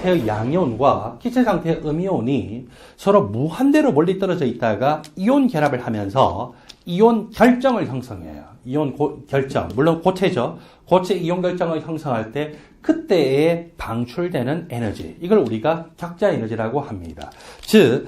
상태의 양이온과 기체 상태의 음이온이 서로 무한대로 멀리 떨어져 있다가 이온 결합을 하면서 이온 결정을 형성해요. 이온 결정, 물론 고체죠. 고체 이온 결정을 형성할 때 그때에 방출되는 에너지, 이걸 우리가 격자 에너지라고 합니다. 즉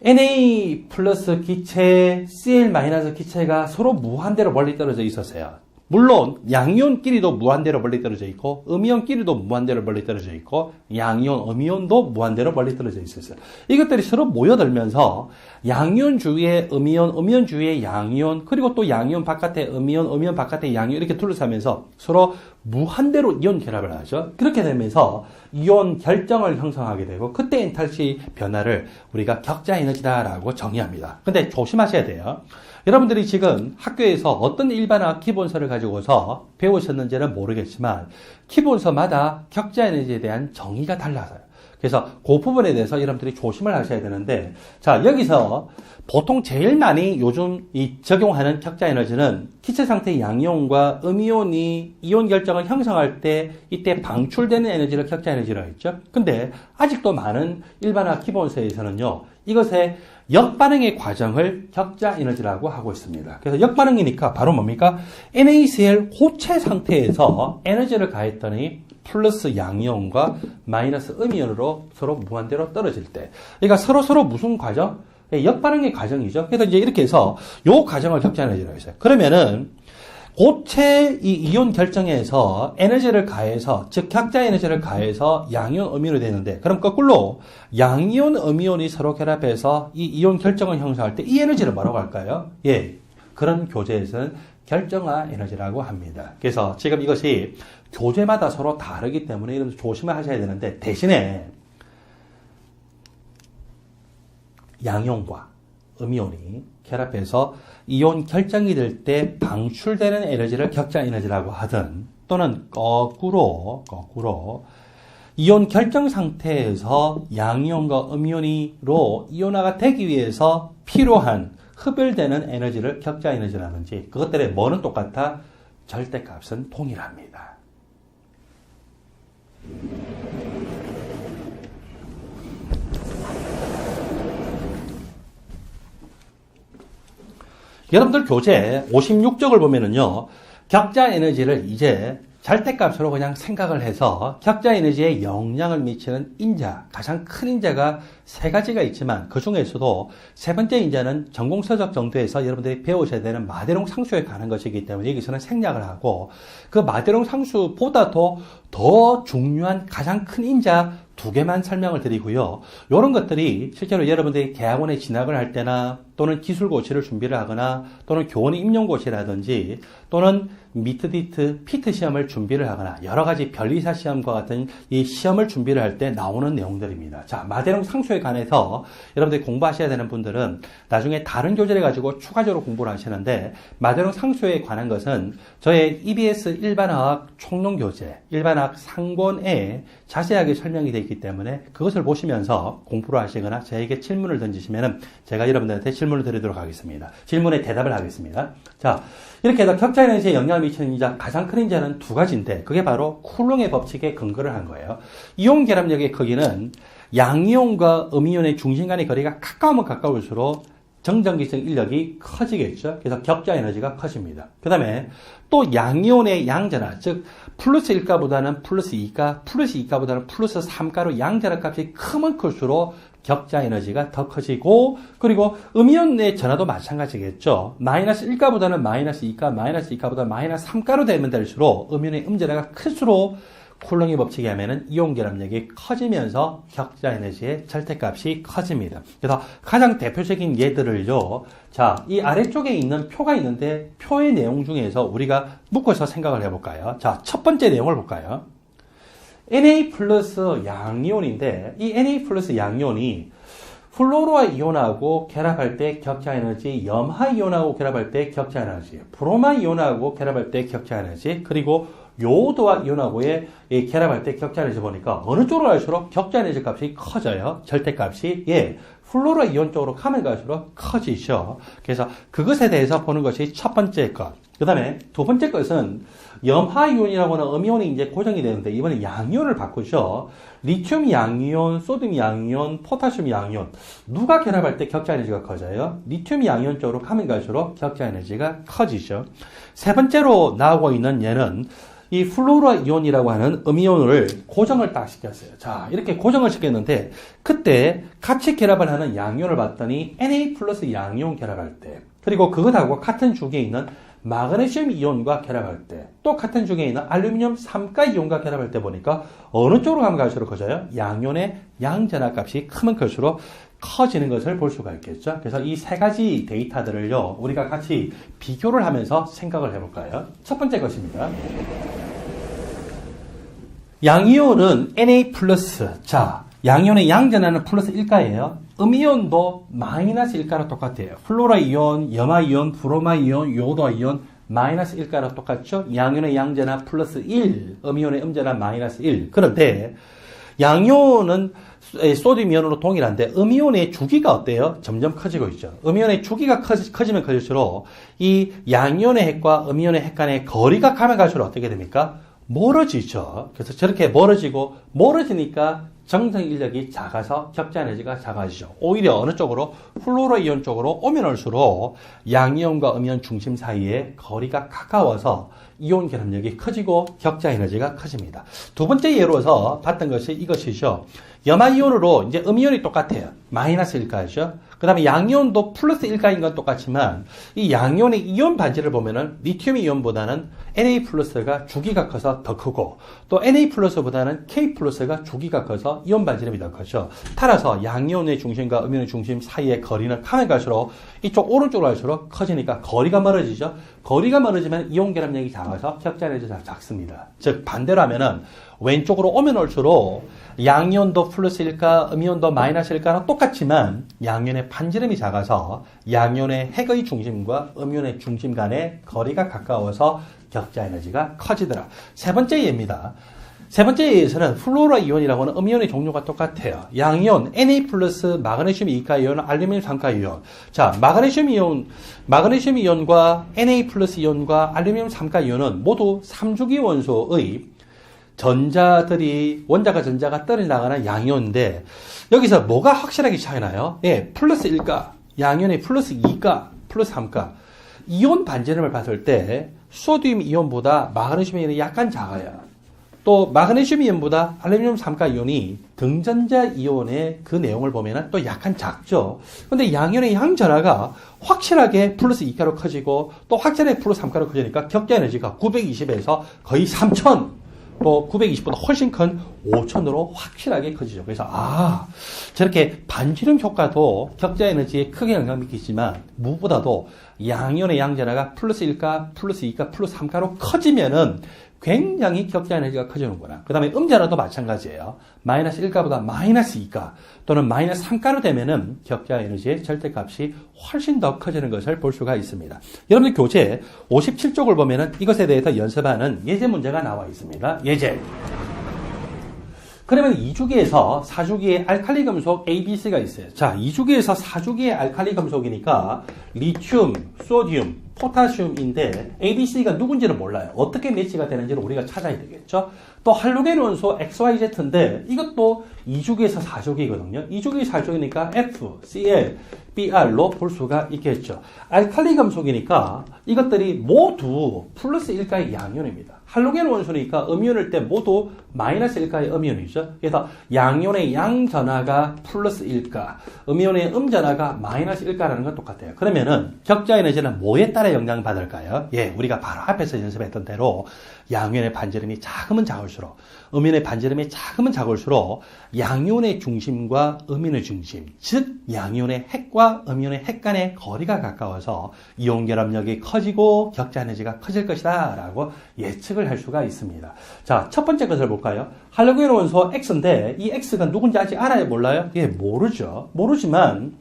Na 플러스 기체, Cl 마이너스 기체가 서로 무한대로 멀리 떨어져 있었어요. 물론 양이온끼리도 무한대로 멀리 떨어져 있고 음이온끼리도 무한대로 멀리 떨어져 있고 양이온, 음이온도 무한대로 멀리 떨어져 있었어요. 이것들이 서로 모여들면서 양이온 주위에 음이온, 음이온 주위에 양이온, 그리고 또 양이온 바깥에 음이온, 음이온 바깥에 양이온 이렇게 둘러싸면서 서로 무한대로 이온 결합을 하죠. 그렇게 되면서 이온 결정을 형성하게 되고 그때 엔탈시 변화를 우리가 격자 에너지다라고 정의합니다. 근데 조심하셔야 돼요. 여러분들이 지금 학교에서 어떤 일반학 기본서를 가지고서 배우셨는지는 모르겠지만 기본서마다 격자 에너지에 대한 정의가 달라서요. 그래서 그 부분에 대해서 여러분들이 조심을 하셔야 되는데, 자, 여기서 보통 제일 많이 요즘 적용하는 격자 에너지는 기체 상태의 양이온과 음이온이 이온 결정을 형성할 때 이때 방출되는 에너지를 격자 에너지라고 했죠. 근데 아직도 많은 일반학 기본서에서는요, 이것의 역반응의 과정을 격자 에너지라고 하고 있습니다. 그래서 역반응이니까 바로 뭡니까? NaCl 고체 상태에서 에너지를 가했더니 플러스 양이온과 마이너스 음이온으로 서로 무한대로 떨어질 때, 그러니까 서로 무슨 과정? 역반응의 과정이죠. 그래서 이제 이렇게 해서 요 과정을 격자 에너지라고 했어요. 그러면은 고체 이 이온 결정에서 에너지를 가해서, 즉 격자 에너지를 가해서 양이온, 음이온이 되는데, 그럼 거꾸로 양이온, 음이온이 서로 결합해서 이 이온 결정을 형성할 때 이 에너지를 뭐라고 할까요? 예, 그런 교재에서는 결정화 에너지라고 합니다. 그래서 지금 이것이 교재마다 서로 다르기 때문에 이런 조심을 하셔야 되는데, 대신에 양이온과 음이온이 결합해서 이온 결정이 될 때 방출되는 에너지를 격자 에너지라고 하든, 또는 거꾸로 이온 결정 상태에서 양이온과 음이온으로 이온화가 되기 위해서 필요한 흡혈되는 에너지를 격자 에너지라든지, 그것들의 뭐는 똑같아? 절대값은 동일합니다. 여러분들 교재 56쪽을 보면은요, 격자 에너지를 이제 절대값으로 그냥 생각을 해서 격자 에너지에 영향을 미치는 인자, 가장 큰 인자가 세 가지가 있지만 그 중에서도 세 번째 인자는 전공서적 정도에서 여러분들이 배우셔야 되는 마데롱 상수에 관한 것이기 때문에 여기서는 생략을 하고, 그 마데롱 상수보다도 더 중요한 가장 큰 인자 두 개만 설명을 드리고요. 이런 것들이 실제로 여러분들이 대학원에 진학을 할 때나 또는 기술고시를 준비를 하거나 또는 교원 임용고시라든지 또는 미트디트, 피트 시험을 준비를 하거나 여러 가지 변리사 시험과 같은 이 시험을 준비를 할 때 나오는 내용들입니다. 자, 마데롱 상수에 관해서 여러분들이 공부하셔야 되는 분들은 나중에 다른 교재를 가지고 추가적으로 공부를 하시는데, 마데롱 상수에 관한 것은 저의 EBS 일반화학 총론교재, 일반화학 상권에 자세하게 설명이 되어 있기 때문에 그것을 보시면서 공부를 하시거나 저에게 질문을 던지시면 제가 여러분들한테 질문을 드리도록 하겠습니다. 질문에 대답을 하겠습니다. 자, 이렇게 해서 격자 에너지에 영향을 미치는 인자, 가장 큰 인자는 두 가지인데 그게 바로 쿨롱의 법칙에 근거를 한 거예요. 이온 결합력의 크기는 양이온과 음이온의 중심 간의 거리가 가까우면 가까울수록 정전기성 인력이 커지겠죠. 그래서 격자 에너지가 커집니다. 그 다음에 또 양이온의 양전하, 즉 플러스 1가보다는 플러스 2가, 플러스 2가보다는 플러스 3가로 양전하 값이 크면 클수록 격자 에너지가 더 커지고, 그리고 음이온의 전하도 마찬가지겠죠. 마이너스 1가보다는 마이너스 2가, 마이너스 2가보다 마이너스 3가로 되면 될수록 음이온의 음전하가 클수록 쿨롱의 법칙에 하면은 이온 결합력이 커지면서 격자 에너지의 절대값이 커집니다. 그래서 가장 대표적인 예들을요, 자, 이 아래쪽에 있는 표가 있는데 표의 내용 중에서 우리가 묶어서 생각을 해볼까요? 자, 첫 번째 내용을 볼까요? Na 플러스 양이온인데 이 Na 플러스 양이온이 플로로아 이온하고 결합할 때 격자 에너지, 염화 이온하고 결합할 때 격자 에너지, 브로마 이온하고 결합할 때 격자 에너지, 그리고 요오드와 이온하고의 결합할 때 격자 에너지 보니까 어느 쪽으로 갈수록 격자 에너지 값이 커져요. 절대값이. 예. 플로로 이온 쪽으로 가면 갈수록 커지죠. 그래서 그것에 대해서 보는 것이 첫 번째 것. 그 다음에 두 번째 것은 염화이온이라고 하는 음이온이 이제 고정이 되는데 이번에 양이온을 바꾸죠. 리튬 양이온, 소듐 양이온, 포타슘 양이온. 누가 결합할 때 격자 에너지가 커져요? 리튬 양이온 쪽으로 가면 갈수록 격자 에너지가 커지죠. 세 번째로 나오고 있는 얘는 이 플로라 이온이라고 하는 음이온을 고정을 딱 시켰어요. 자, 이렇게 고정을 시켰는데 그때 같이 결합을 하는 양이온을 봤더니 Na 플러스 양이온 결합할 때 그리고 그것하고 같은 주기에 있는 마그네슘 이온과 결합할 때 또 같은 주기에 있는 알루미늄 3가 이온과 결합할 때 보니까 어느 쪽으로 가면 갈수록 커져요? 양이온의 양전하 값이 크면 클수록 커지는 것을 볼 수가 있겠죠. 그래서 이 세 가지 데이터들을요 우리가 같이 비교를 하면서 생각을 해볼까요? 첫 번째 것입니다. 양이온은 Na 플러스. 자, 양이온의 양전하는 플러스 1가예요. 음이온도 마이너스 1가로 똑같아요. 플로라 이온, 염화 이온, 브로마 이온, 요도 이온 마이너스 1가로 똑같죠. 양이온의 양전하 플러스 1, 음이온의 음전하 마이너스 1. 그런데 양이온은 소듐 이온으로 동일한데 음이온의 주기가 어때요? 점점 커지고 있죠. 음이온의 주기가 커지면 커질수록 이 양이온의 핵과 음이온의 핵 간의 거리가 가면 갈수록 어떻게 됩니까? 멀어지죠. 그래서 저렇게 멀어지니까 정성 인력이 작아서 격자 에너지가 작아지죠. 오히려 어느 쪽으로 플로라 이온 쪽으로 오면 올수록 양이온과 음이온 중심 사이에 거리가 가까워서 이온 결합력이 커지고 격자 에너지가 커집니다. 두 번째 예로서 봤던 것이 이것이죠. 염화이온으로 이제 음이온이 똑같아요. 마이너스 1가죠. 그 다음에 양이온도 플러스 1가인 건 똑같지만 이 양이온의 이온 반지를 보면은 리튬 이온보다는 Na 플러스가 주기가 커서 더 크고 또 Na 플러스보다는 K 플러스가 주기가 커서 이온 반지름이 더 크죠. 따라서 양이온의 중심과 음이온의 중심 사이의 거리는 가면 갈수록 이쪽 오른쪽으로 갈수록 커지니까 거리가 멀어지죠. 거리가 멀어지면 이온 결합력이 작아서 격자 에너지가 작습니다. 즉 반대로 하면은 왼쪽으로 오면 올수록 양이온도 플러스 1가, 음이온도 마이너스 1가는 똑같지만 양이온의 반지름이 작아서 양이온의 핵의 중심과 음이온의 중심 간의 거리가 가까워서 격자 에너지가 커지더라. 세 번째 예입니다. 세 번째 예에서는 플로라 이온이라고 하는 음이온의 종류가 똑같아요. 양이온, Na 플러스 마그네슘 2가 이온, 알루미늄 3가 이온. 자, 마그네슘 이온과 Na 플러스 이온과 알루미늄 3가 이온은 모두 3주기 원소의 전자들이 원자가 전자가 떨어나가는 양이온인데 여기서 뭐가 확실하게 차이나요? 예, 플러스 1가, 양이온의 플러스 2가, 플러스 3가. 이온 반지름을 봤을 때 소듐 이온보다 마그네슘 이온이 약간 작아요. 또 마그네슘 이온보다 알루미늄 3가 이온이 등전자 이온의 그 내용을 보면 또 약간 작죠. 근데 양이온의 양전하가 확실하게 플러스 2가로 커지고 또 확실하게 플러스 3가로 커지니까 격자 에너지가 920에서 거의 3000 또 920보다 훨씬 큰 5000으로 확실하게 커지죠. 그래서 저렇게 반지름 효과도 격자 에너지에 크게 영향을 미치지만 무엇보다도 양이온의 양전하가 플러스 1가, 플러스 2가, 플러스 3가로 커지면은 굉장히 격자 에너지가 커지는구나. 그 다음에 음전하도 마찬가지예요. 마이너스 1가보다 마이너스 2가 또는 마이너스 3가로 되면은 격자 에너지의 절대값이 훨씬 더 커지는 것을 볼 수가 있습니다. 여러분들 교재 57쪽을 보면은 이것에 대해서 연습하는 예제 문제가 나와 있습니다. 예제. 그러면 2주기에서 4주기의 알칼리 금속 A, B, C가 있어요. 자, 2주기에서 4주기의 알칼리 금속이니까 리튬, 소듐, 포타슘인데 A, B, C가 누군지는 몰라요. 어떻게 매치가 되는지를 우리가 찾아야 되겠죠. 또 할로겐 원소 XYZ인데 이것도 2주기에서 4주기거든요. 2주기, 4주기니까 F, Cl, Br로 볼 수가 있겠죠. 알칼리 금속이니까 이것들이 모두 플러스 1가의 양이온입니다. 할로겐 원소니까 음이온일 때 모두 마이너스 1가의 음이온이죠. 그래서 양이온의 양전하가 플러스 1가, 음이온의 음전하가 마이너스 1가라는 건 똑같아요. 그러면은 격자 에너지는 뭐에 따라 영향을 받을까요? 예, 우리가 바로 앞에서 연습했던 대로 양이온의 반지름이 작으면 작을수록, 음이온의 반지름이 작으면 작을수록 양이온의 중심과 음이온의 중심, 즉 양이온의 핵과 음이온의 핵 간의 거리가 가까워서 이온 결합력이 커지고 격자 에너지가 커질 것이다 라고 예측을 할 수가 있습니다. 자, 첫 번째 것을 볼까요? 할로겐 원소 X인데 이 X가 누군지 아직 알아요? 몰라요? 예, 모르죠. 모르지만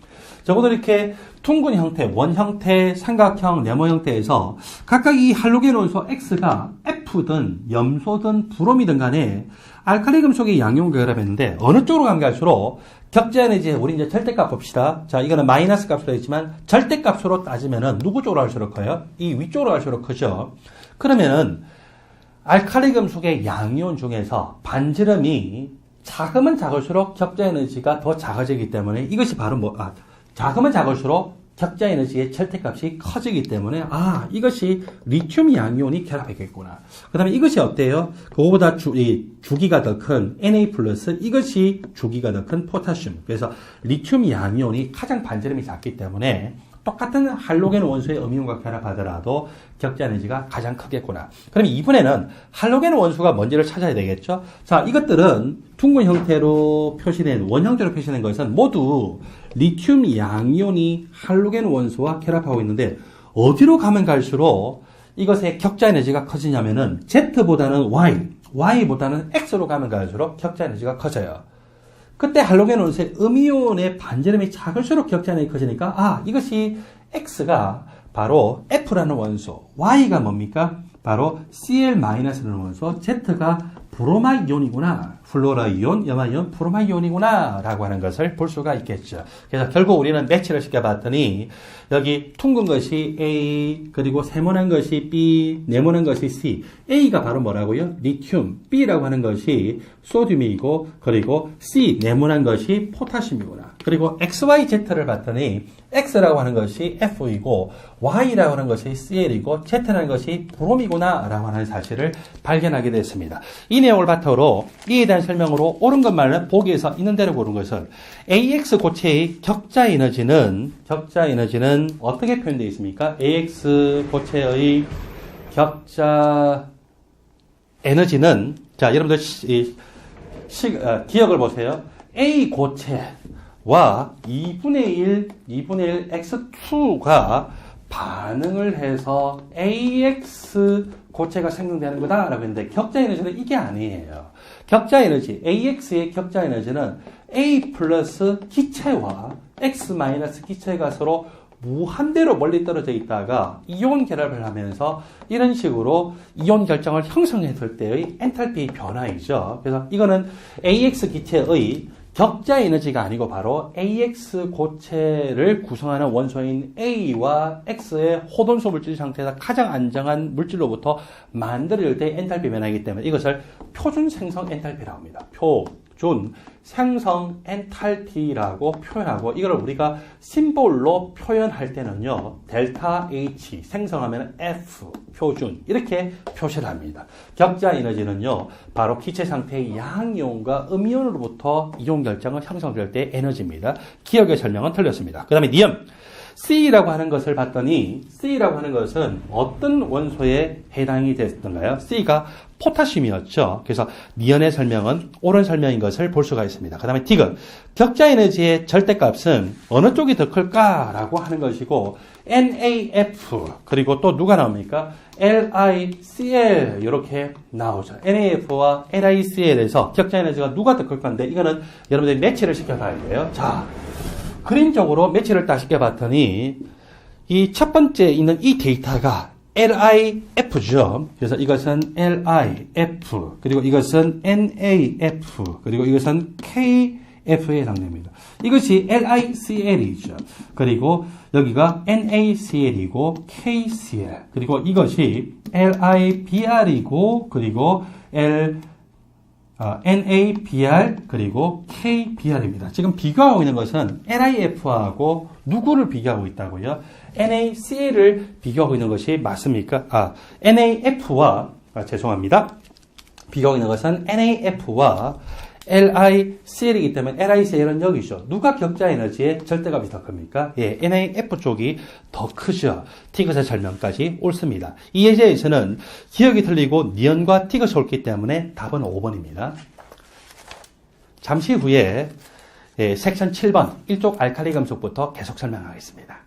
적어도 이렇게 둥근 형태, 원 형태, 삼각형, 네모 형태에서 각각 이 할로겐 원소 X가 F든 염소든 브롬이든 간에 알칼리 금속이 양이온 결합했는데 어느 쪽으로 가면 갈수록 격자 에너지에 우리 이제 절대값 봅시다. 자, 이거는 마이너스 값으로 했지만 절대값으로 따지면은 누구 쪽으로 갈수록 커요? 이 위쪽으로 갈수록 크죠. 그러면은 알칼리 금속의 양이온 중에서 반지름이 작으면 작을수록 격자 에너지가 더 작아지기 때문에 이것이 바로 작으면 작을수록 격자 에너지의 절대값이 커지기 때문에 이것이 리튬 양이온이 결합했겠구나. 그 다음에 이것이 어때요? 그거보다 주기가 더 큰 Na+, 이것이 주기가 더 큰 포타슘. 그래서 리튬 양이온이 가장 반지름이 작기 때문에 똑같은 할로겐 원소의 음이온과 결합하더라도 격자 에너지가 가장 크겠구나. 그럼 이번에는 할로겐 원소가 뭔지를 찾아야 되겠죠? 자, 이것들은 둥근 형태로 표시된, 원형태로 표시된 것은 모두 리튬 양이온이 할로겐 원소와 결합하고 있는데 어디로 가면 갈수록 이것의 격자 에너지가 커지냐면은 Z보다는 Y보다는 X로 가면 갈수록 격자 에너지가 커져요. 그때 할로겐 원소의 음이온의 반지름이 작을수록 격자 에너지가 커지니까 이것이 X가 바로 F라는 원소, Y가 뭡니까? 바로 Cl-라는 원소, Z가 브로마이온이구나. 플로라이온, 염화이온, 브로마이온이구나 라고 하는 것을 볼 수가 있겠죠. 그래서 결국 우리는 매치를 시켜봤더니 여기 둥근 것이 A, 그리고 세모난 것이 B, 네모난 것이 C. A가 바로 뭐라고요? 리튬. B라고 하는 것이 소듐이고, 그리고 C, 네모난 것이 포타슘이구나. 그리고 XYZ를 봤더니 X라고 하는 것이 F이고 Y라고 하는 것이 Cl이고 Z라는 것이 브롬이구나 라고 하는 사실을 발견하게 됐습니다. 이 내용을 바탕으로 이에 대한 설명으로 옳은 것만은 보기에서 있는 대로 고른 것은 AX 고체의 격자 에너지는 어떻게 표현되어 있습니까? AX 고체의 격자 에너지는 자, 여러분들 기억을 보세요. A 고체와 2분의 1 X2가 반응을 해서 AX 고체가 생성되는 거다라고 했는데 격자 에너지는 이게 아니에요. 격자 에너지, AX의 격자 에너지는 A 플러스 기체와 X 마이너스 기체가 서로 무한대로 멀리 떨어져 있다가 이온 결합을 하면서 이런 식으로 이온 결정을 형성했을 때의 엔탈피 변화이죠. 그래서 이거는 AX 기체의 격자 에너지가 아니고 바로 AX 고체를 구성하는 원소인 A와 X의 호돈소 물질 상태에서 가장 안정한 물질로부터 만들어질 때 엔탈피 변화이기 때문에 이것을 표준 생성 엔탈피라고 합니다. 표준 생성 엔탈피라고 표현하고 이걸 우리가 심볼로 표현할 때는요. 델타 H 생성하면 F 표준 이렇게 표시를 합니다. 격자 에너지는요. 바로 기체 상태의 양이온과 음이온으로부터 이온 결정을 형성될 때 에너지입니다. 기억의 설명은 틀렸습니다. 그 다음에 니은 C라고 하는 것을 봤더니 C라고 하는 것은 어떤 원소에 해당이 됐던가요? C가 포타슘이었죠. 그래서 니은의 설명은 옳은 설명인 것을 볼 수가 있습니다. 그 다음에 디귿 격자 에너지의 절대값은 어느 쪽이 더 클까라고 하는 것이고 NAF 그리고 또 누가 나옵니까? LICL 이렇게 나오죠. NAF와 LICL에서 격자 에너지가 누가 더 클 건데 이거는 여러분들이 매치를 시켜봐야 돼요. 자, 그림적으로 매치를 딱 시켜봤더니 이 첫 번째 있는 이 데이터가 LIF죠. 그래서 이것은 LIF, 그리고 이것은 NAF, 그리고 이것은 KF에 해당됩니다. 이것이 LICL이죠. 그리고 여기가 NaCl이고 KCl, 그리고 이것이 LIBr이고, 그리고 NABr, 그리고 KBr입니다. 지금 비교하고 있는 것은 LIF하고 누구를 비교하고 있다고요? NaCl을 비교하고 있는 것이 맞습니까? NAF와, 죄송합니다. 비교하고 있는 것은 NAF와 LICL이기 때문에 LICL은 여기죠. 누가 격자 에너지의 절대값이 더 큽니까? 예, NAF 쪽이 더 크죠. 티귿의 설명까지 옳습니다. 이 예제에서는 기억이 틀리고 니은과 티귿이 옳기 때문에 답은 5번입니다. 잠시 후에 섹션 7번 일족 알칼리 금속부터 계속 설명하겠습니다.